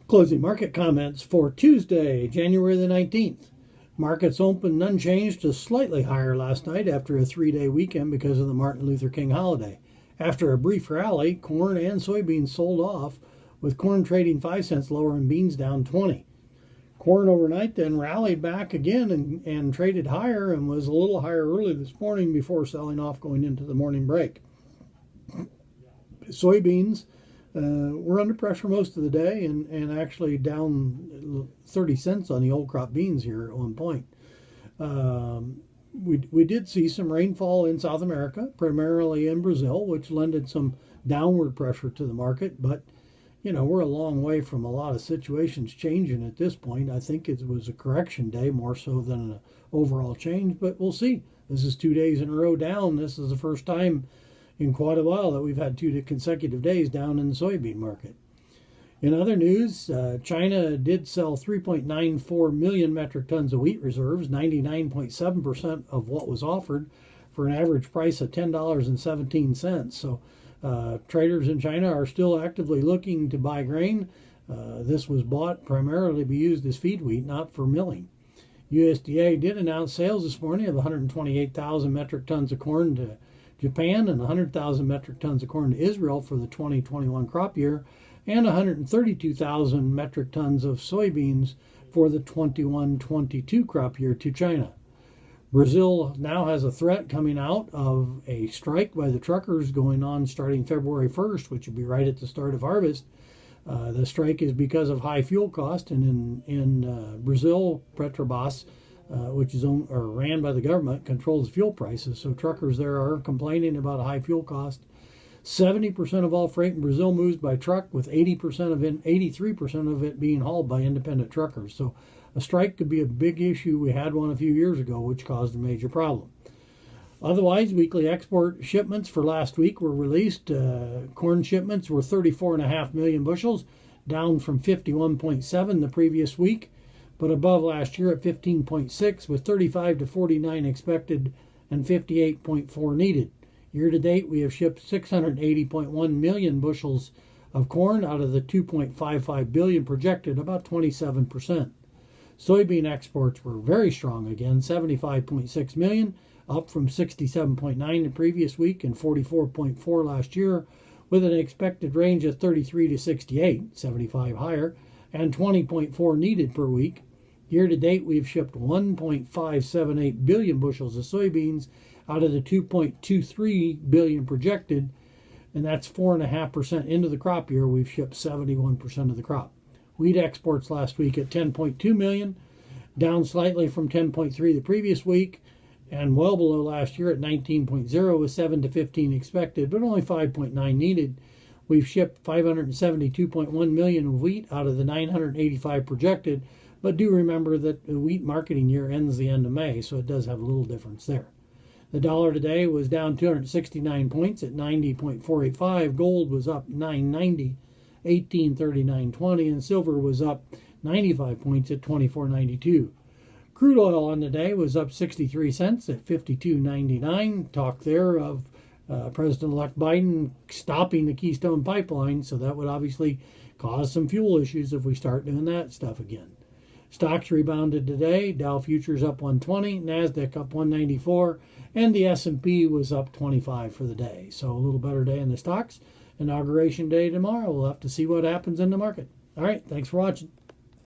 Closing market comments for Tuesday, January the 19th. Markets opened unchanged to slightly higher last night after a 3-day weekend because of the Martin Luther King holiday. After a brief rally, corn and soybeans sold off, with corn trading 5 cents lower and beans down 20. Corn overnight then rallied back again and traded higher and was a little higher early this morning before selling off going into the morning break. Soybeans we're under pressure most of the day and actually down 30 cents on the old crop beans here at one point. We did see some rainfall in South America, primarily in Brazil, which lended some downward pressure to the market. But, you know, we're a long way from a lot of situations changing at this point. I think it was a correction day more so than an overall change, but we'll see. This is 2 days in a row down. This is the first time in quite a while that we've had 2 consecutive days down in the soybean market. In other news, China did sell 3.94 million metric tons of wheat reserves, 99.7% of what was offered, for an average price of $10.17. So traders in China are still actively looking to buy grain. This was bought primarily to be used as feed wheat, not for milling. USDA did announce sales this morning of 128,000 metric tons of corn to Japan and 100,000 metric tons of corn to Israel for the 2021 crop year, and 132,000 metric tons of soybeans for the 21-22 crop year to China. Brazil now has a threat coming out of a strike by the truckers going on starting February 1st, which will be right at the start of harvest. The strike is because of high fuel cost, and in Brazil, Petrobras, which is owned or ran by the government, controls fuel prices. So truckers there are complaining about a high fuel cost. 70% of all freight in Brazil moves by truck, with 83% of it being hauled by independent truckers. So a strike could be a big issue. We had one a few years ago, which caused a major problem. Otherwise, weekly export shipments for last week were released. Corn shipments were 34.5 million bushels, down from 51.7 the previous week, but above last year at 15.6, with 35 to 49 expected and 58.4 needed. Year to date, we have shipped 680.1 million bushels of corn out of the 2.55 billion projected, about 27%. Soybean exports were very strong again, 75.6 million, up from 67.9 the previous week and 44.4 last year, with an expected range of 33 to 68, 75 higher, and 20.4 needed per week. Year to date, we've shipped 1.578 billion bushels of soybeans out of the 2.23 billion projected, and that's 4.5% into the crop year. We've shipped 71% of the crop. Wheat exports last week at 10.2 million, down slightly from 10.3 the previous week, and well below last year at 19.0, with 7 to 15 expected, but only 5.9 needed. We've shipped 572.1 million of wheat out of the 985 projected, but do remember that the wheat marketing year ends the end of May, so it does have a little difference there. The dollar today was down 269 points at 90.485. Gold was up 990, 1839.20, and silver was up 95 points at 24.92. Crude oil on the day was up 63 cents at 52.99. Talk there of President-elect Biden stopping the Keystone Pipeline, so that would obviously cause some fuel issues if we start doing that stuff again. Stocks rebounded today. Dow futures up 120, Nasdaq up 194, and the S&P was up 25 for the day. So a little better day in the stocks. Inauguration day tomorrow. We'll have to see what happens in the market. All right, thanks for watching.